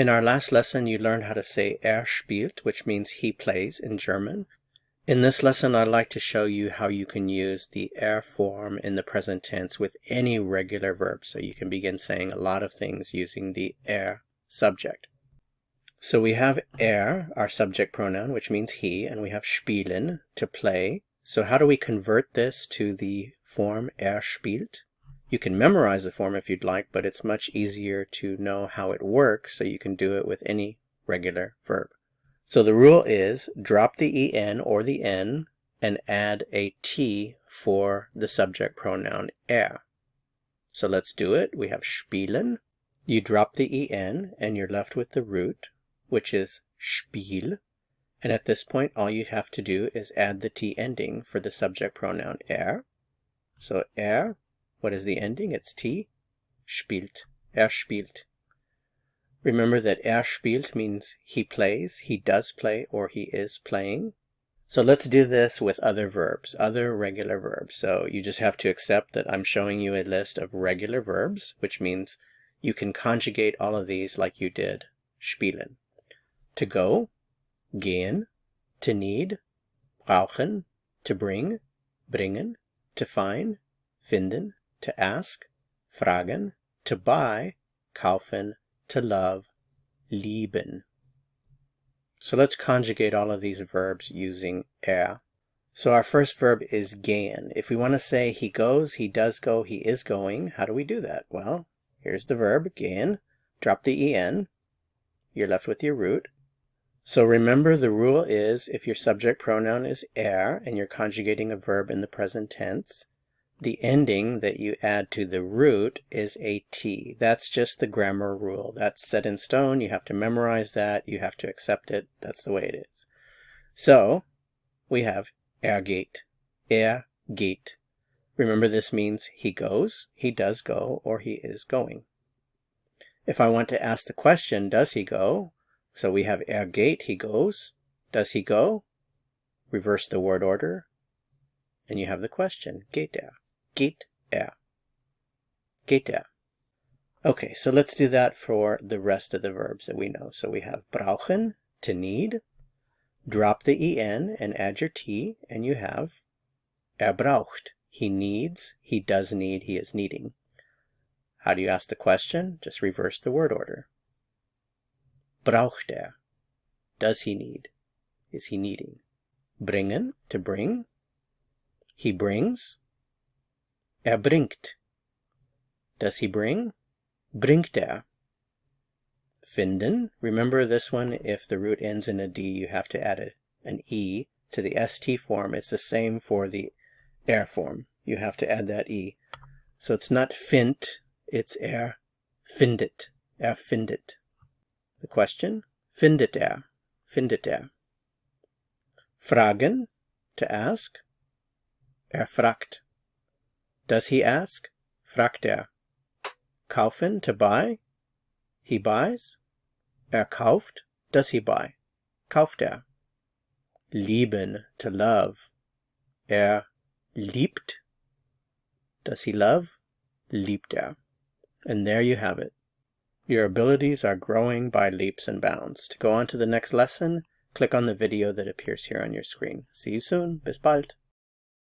In our last lesson, you learned how to say spielt, which means he plays in German. In this lesson, I'd like to show you how you can use the form in the present tense with any regular verb. So you can begin saying a lot of things using the subject. So we have our subject pronoun, which means he, and we have spielen, to play. So how do we convert this to the form spielt? You can memorize the form if you'd like, but it's much easier to know how it works so you can do it with any regular verb. So the rule is drop the en or the n and add a t for the subject pronoun So let's do it. We have spielen. You drop the en and you're left with the root, which is spiel. And at this point, all you have to do is add the t ending for the subject pronoun So what is the ending? It's t. Spielt. Spielt. Remember that spielt means he plays, he does play, or he is playing. So let's do this with other verbs, other regular verbs. So you just have to accept that I'm showing you a list of regular verbs, which means you can conjugate all of these like you did spielen. To go, gehen, to need, brauchen, to bring, bringen, to find, finden, to ask, fragen, to buy, kaufen, to love, lieben. So let's conjugate all of these verbs using So our first verb is gehen. If we want to say he goes, he does go, he is going, how do we do that? Well, here's the verb, gehen. Drop the en. You're left with your root. So remember, the rule is if your subject pronoun is and you're conjugating a verb in the present tense, the ending that you add to the root is a t. That's just the grammar rule. That's set in stone. You have to memorize that. You have to accept it. That's the way it is. So we have geht. Geht. Remember, this means he goes, he does go, or he is going. If I want to ask the question, does he go? So we have geht, he goes. Does he go? Reverse the word order. And you have the question, geht er? Geht er? Geht er? Okay, so let's do that for the rest of the verbs that we know. So we have brauchen, to need. Drop the en and add your t, and you have braucht. He needs, he does need, he is needing. How do you ask the question? Just reverse the word order. Braucht er? Does he need? Is he needing? Bringen, to bring. He brings. Bringt. Does he bring? Bringt er. Finden. Remember this one, if the root ends in a d, you have to add an e to the st form. It's the same for the form. You have to add that e. So it's not fint, it's findet. Findet. The question? Findet er. Findet er. Fragen, to ask. Fragt. Does he ask? Fragt er. Kaufen, to buy. He buys. Kauft. Does he buy? Kauft er. Lieben, to love. Liebt. Does he love? Liebt er. And there you have it. Your abilities are growing by leaps and bounds. To go on to the next lesson, click on the video that appears here on your screen. See you soon. Bis bald.